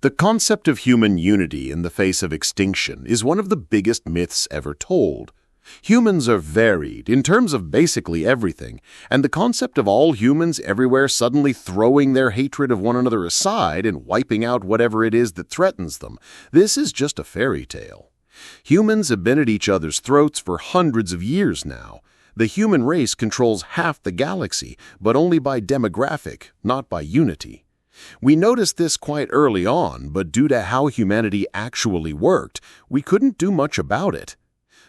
The concept of human unity in the face of extinction is one of the biggest myths ever told. Humans are varied in terms of basically everything, and the concept of all humans everywhere suddenly throwing their hatred of one another aside and wiping out whatever it is that threatens them, this is just a fairy tale. Humans have been at each other's throats for hundreds of years now. The human race controls half the galaxy, but only by demographic, not by unity. We noticed this quite early on, but due to how humanity actually worked, we couldn't do much about it.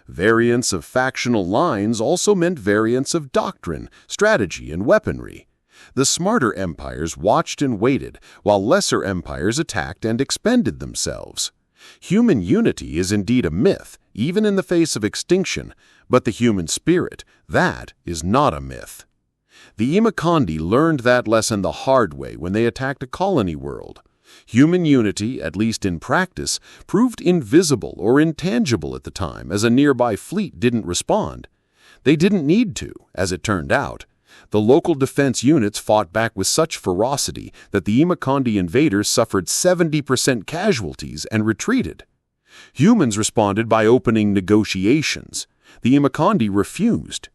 Variants of factional lines also meant variants of doctrine, strategy, and weaponry. The smarter empires watched and waited, while lesser empires attacked and expended themselves. Human unity is indeed a myth, even in the face of extinction, but the human spirit, that is not a myth. The Imacandi learned that lesson the hard way when they attacked a colony world. Human unity, at least in practice, proved invisible or intangible at the time, as a nearby fleet didn't respond. They didn't need to, as it turned out. The local defense units fought back with such ferocity that the Imacandi invaders suffered 70% casualties and retreated. Humans responded by opening negotiations. The Imacandi refused.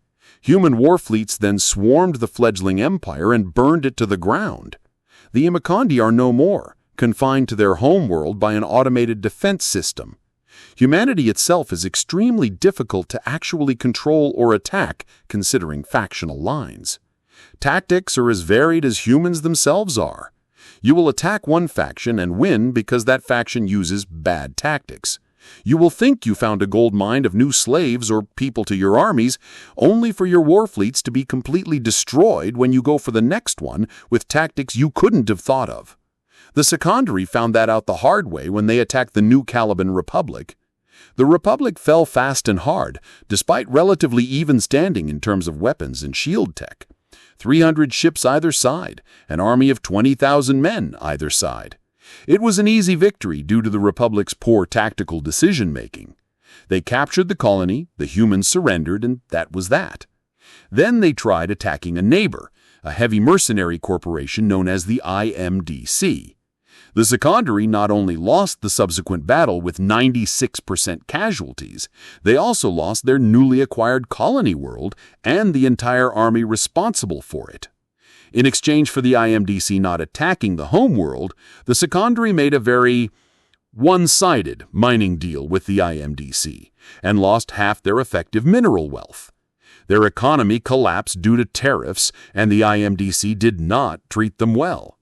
Human war fleets then swarmed the fledgling empire and burned it to the ground. The Imacandi are no more, confined to their homeworld by an automated defense system. Humanity itself is extremely difficult to actually control or attack, considering factional lines. Tactics are as varied as humans themselves are. You will attack one faction and win because that faction uses bad tactics. You will think you found a gold mine of new slaves or people to your armies, only for your war fleets to be completely destroyed when you go for the next one with tactics you couldn't have thought of. The Secondary found that out the hard way when they attacked the New Caliban Republic. The Republic fell fast and hard, despite relatively even standing in terms of weapons and shield tech. 300 ships either side, an army of 20,000 men either side. It was an easy victory due to the Republic's poor tactical decision-making. They captured the colony, the humans surrendered, and that was that. Then they tried attacking a neighbor, a heavy mercenary corporation known as the IMDC. The Secondary not only lost the subsequent battle with 96% casualties, they also lost their newly acquired colony world and the entire army responsible for it. In exchange for the IMDC not attacking the home world, the Secondary made a very one-sided mining deal with the IMDC and lost half their effective mineral wealth. Their economy collapsed due to tariffs, and the IMDC did not treat them well.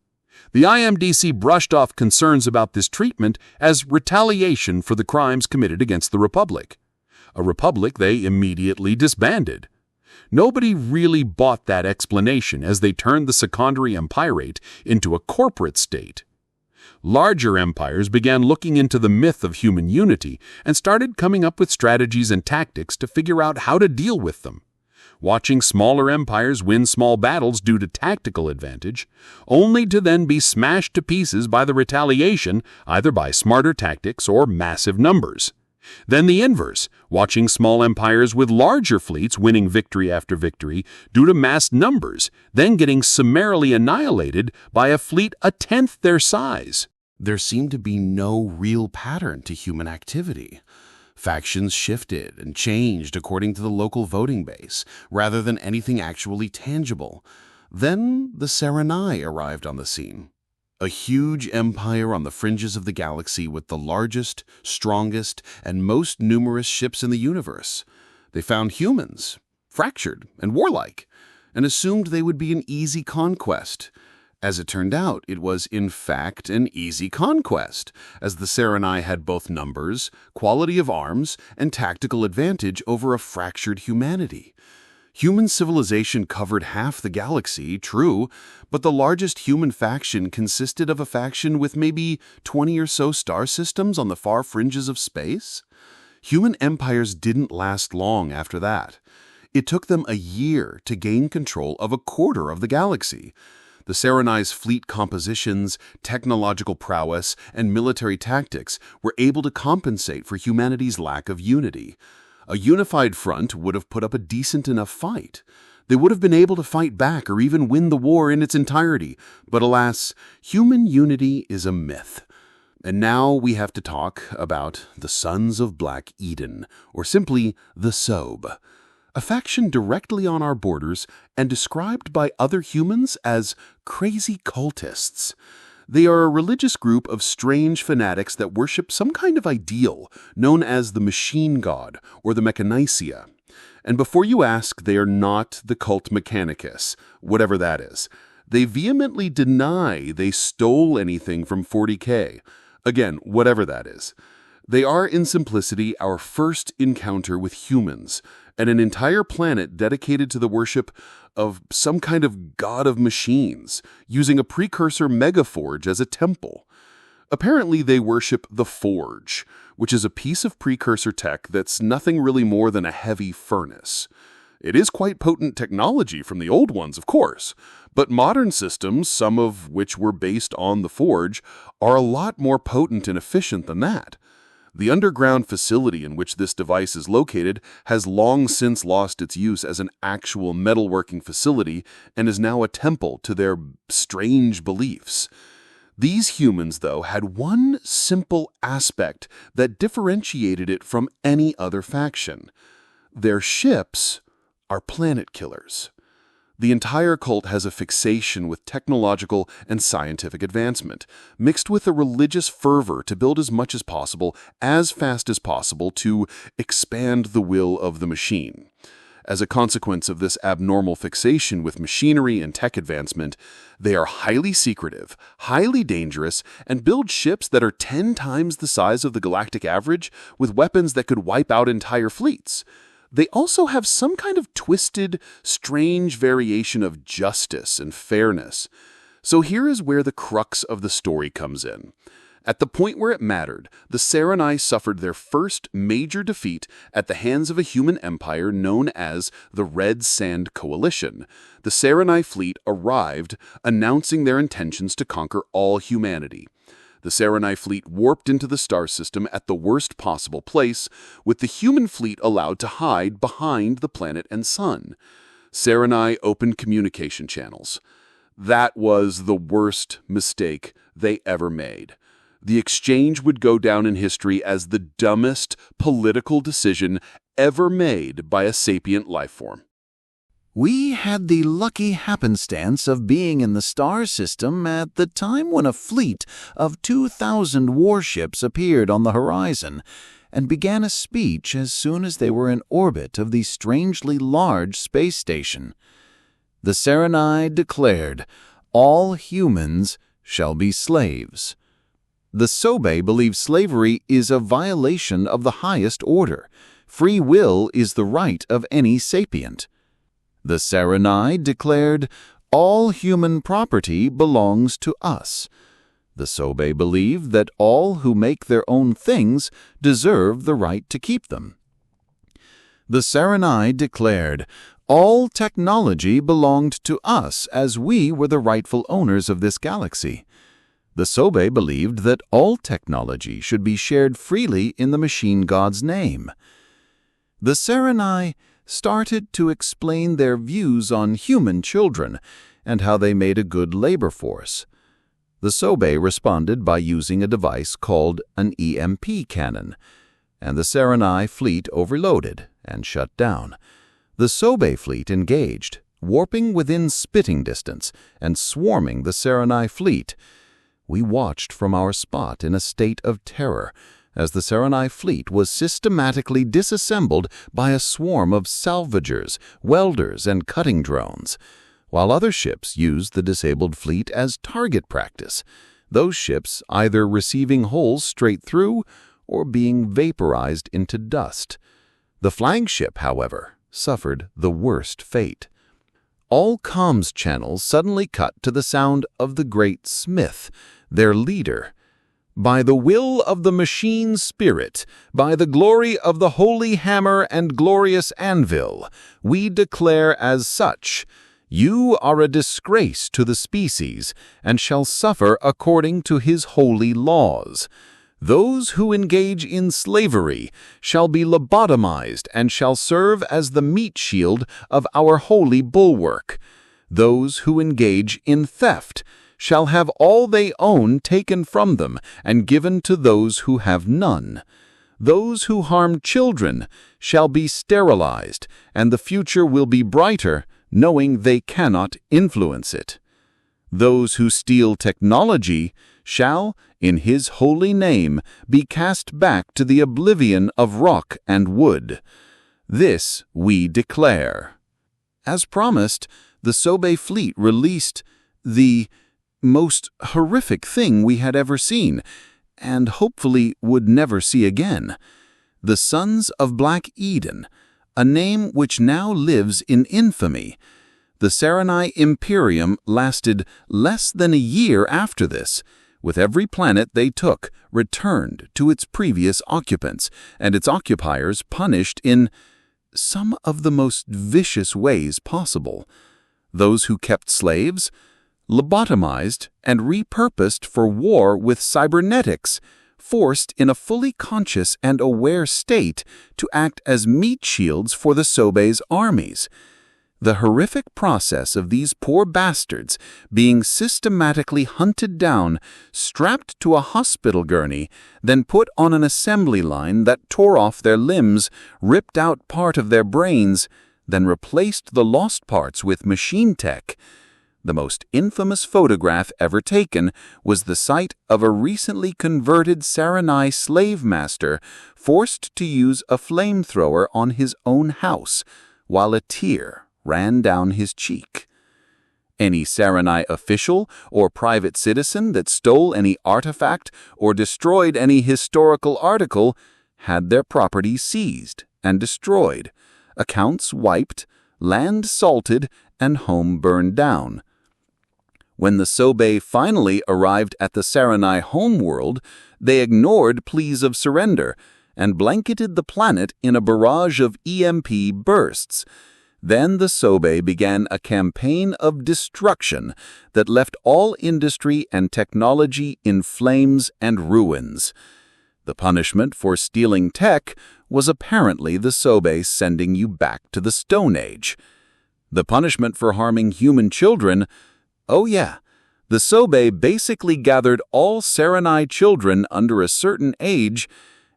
The IMDC brushed off concerns about this treatment as retaliation for the crimes committed against the Republic. A republic they immediately disbanded. Nobody really bought that explanation as they turned the Secondary Empirate into a corporate state. Larger empires began looking into the myth of human unity and started coming up with strategies and tactics to figure out how to deal with them. Watching smaller empires win small battles due to tactical advantage, only to then be smashed to pieces by the retaliation either by smarter tactics or massive numbers. Then the inverse, watching small empires with larger fleets winning victory after victory due to massed numbers, then getting summarily annihilated by a fleet a tenth their size. There seemed to be no real pattern to human activity. Factions shifted and changed according to the local voting base, rather than anything actually tangible. Then the Saranai arrived on the scene. A huge empire on the fringes of the galaxy with the largest, strongest, and most numerous ships in the universe. They found humans, fractured and warlike, and assumed they would be an easy conquest. As it turned out, it was in fact an easy conquest, as the Saranai had both numbers, quality of arms, and tactical advantage over a fractured humanity. Human civilization covered half the galaxy, true, but the largest human faction consisted of a faction with maybe 20 or so star systems on the far fringes of space. Human empires didn't last long after that. It took them a year to gain control of a quarter of the galaxy. The Saranai's fleet compositions, technological prowess, and military tactics were able to compensate for humanity's lack of unity. A unified front would have put up a decent enough fight. They would have been able to fight back or even win the war in its entirety. But alas, human unity is a myth. And now we have to talk about the Sons of Black Eden, or simply the Sobe, a faction directly on our borders and described by other humans as crazy cultists. They are a religious group of strange fanatics that worship some kind of ideal known as the machine god or the Mechanicia. And before you ask, they are not the cult Mechanicus, whatever that is. They vehemently deny they stole anything from 40K. Again, whatever that is. They are, in simplicity, our first encounter with humans, and an entire planet dedicated to the worship of some kind of god of machines, using a precursor megaforge as a temple. Apparently, they worship the Forge, which is a piece of precursor tech that's nothing really more than a heavy furnace. It is quite potent technology from the old ones, of course, but modern systems, some of which were based on the Forge, are a lot more potent and efficient than that. The underground facility in which this device is located has long since lost its use as an actual metalworking facility and is now a temple to their strange beliefs. These humans, though, had one simple aspect that differentiated it from any other faction. Their ships are planet killers. The entire cult has a fixation with technological and scientific advancement, mixed with a religious fervor to build as much as possible, as fast as possible, to expand the will of the machine. As a consequence of this abnormal fixation with machinery and tech advancement, they are highly secretive, highly dangerous, and build ships that are 10 times the size of the galactic average, with weapons that could wipe out entire fleets. They also have some kind of twisted, strange variation of justice and fairness. So here is where the crux of the story comes in. At the point where it mattered, the Saranai suffered their first major defeat at the hands of a human empire known as the Red Sand Coalition. The Saranai fleet arrived, announcing their intentions to conquer all humanity. The Saranai fleet warped into the star system at the worst possible place, with the human fleet allowed to hide behind the planet and sun. Saranai opened communication channels. That was the worst mistake they ever made. The exchange would go down in history as the dumbest political decision ever made by a sapient life form. We had the lucky happenstance of being in the star system at the time when a fleet of 2,000 warships appeared on the horizon and began a speech as soon as they were in orbit of the strangely large space station. The Saranai declared, "All humans shall be slaves." The Sobe believe slavery is a violation of the highest order. Free will is the right of any sapient. The Saranai declared, "All human property belongs to us." The Sobe believe that all who make their own things deserve the right to keep them. The Saranai declared, "All technology belonged to us as we were the rightful owners of this galaxy." The Sobe believed that all technology should be shared freely in the machine god's name. The Saranai started to explain their views on human children and how they made a good labor force. The Sobe responded by using a device called an EMP cannon, and the Saranai fleet overloaded and shut down. The Sobe fleet engaged, warping within spitting distance and swarming the Saranai fleet. We watched from our spot in a state of terror as the Saranai fleet was systematically disassembled by a swarm of salvagers, welders, and cutting drones, while other ships used the disabled fleet as target practice, those ships either receiving holes straight through or being vaporized into dust. The flagship, however, suffered the worst fate. All comms channels suddenly cut to the sound of the Great Smith, their leader. "By the will of the machine spirit, by the glory of the holy hammer and glorious anvil, we declare as such, you are a disgrace to the species and shall suffer according to his holy laws. Those who engage in slavery shall be lobotomized and shall serve as the meat shield of our holy bulwark. Those who engage in theft shall have all they own taken from them and given to those who have none. Those who harm children shall be sterilized, and the future will be brighter, knowing they cannot influence it. Those who steal technology shall, in his holy name, be cast back to the oblivion of rock and wood. This we declare. As promised, the Sobe fleet released the most horrific thing we had ever seen, and hopefully would never see again. The Sons of Black Eden, a name which now lives in infamy. The Saranai Imperium lasted less than a year after this, with every planet they took returned to its previous occupants, and its occupiers punished in some of the most vicious ways possible. Those who kept slaves, lobotomized and repurposed for war with cybernetics, forced in a fully conscious and aware state to act as meat shields for the Sobe's armies. The horrific process of these poor bastards being systematically hunted down, strapped to a hospital gurney, then put on an assembly line that tore off their limbs, ripped out part of their brains, then replaced the lost parts with machine tech. The most infamous photograph ever taken was the sight of a recently converted Saranai slave master forced to use a flamethrower on his own house, while a tear ran down his cheek. Any Saranai official or private citizen that stole any artifact or destroyed any historical article had their property seized and destroyed, accounts wiped, land salted, and home burned down. When the Sobe finally arrived at the Saranai homeworld, they ignored pleas of surrender and blanketed the planet in a barrage of EMP bursts. Then the Sobe began a campaign of destruction that left all industry and technology in flames and ruins. The punishment for stealing tech was apparently the Sobe sending you back to the Stone Age. The punishment for harming human children, oh yeah, the Sobe basically gathered all Saranai children under a certain age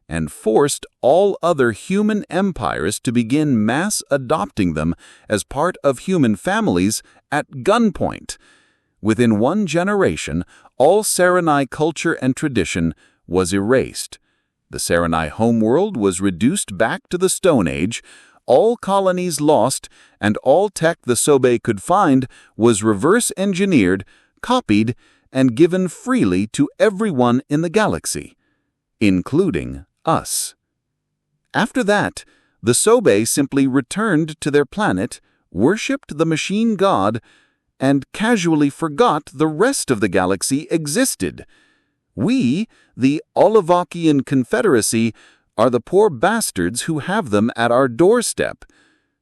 and forced all other human empires to begin mass adopting them as part of human families at gunpoint. Within one generation, all Saranai culture and tradition was erased. The Saranai homeworld was reduced back to the Stone Age, all colonies lost, and all tech the Sobe could find was reverse-engineered, copied, and given freely to everyone in the galaxy, including us. After that, the Sobe simply returned to their planet, worshipped the machine god, and casually forgot the rest of the galaxy existed. We, the Olivakian Confederacy, are the poor bastards who have them at our doorstep.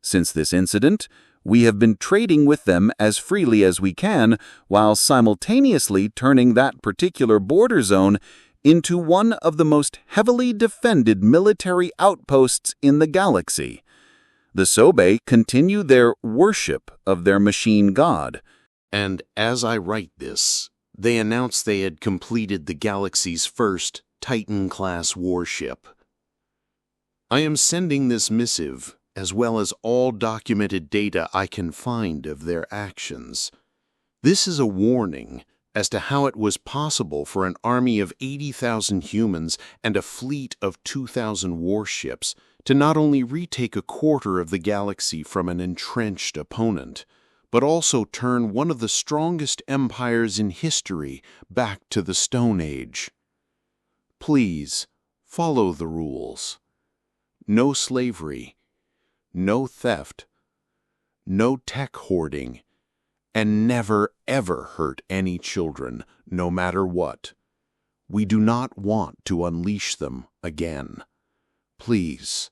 Since this incident, we have been trading with them as freely as we can, while simultaneously turning that particular border zone into one of the most heavily defended military outposts in the galaxy. The Sobe continue their worship of their machine god. And as I write this, they announce they had completed the galaxy's first Titan-class warship. I am sending this missive, as well as all documented data I can find of their actions. This is a warning as to how it was possible for an army of 80,000 humans and a fleet of 2,000 warships to not only retake a quarter of the galaxy from an entrenched opponent, but also turn one of the strongest empires in history back to the Stone Age. Please, follow the rules. No slavery, no theft, no tech hoarding, and never ever hurt any children, no matter what. We do not want to unleash them again. Please.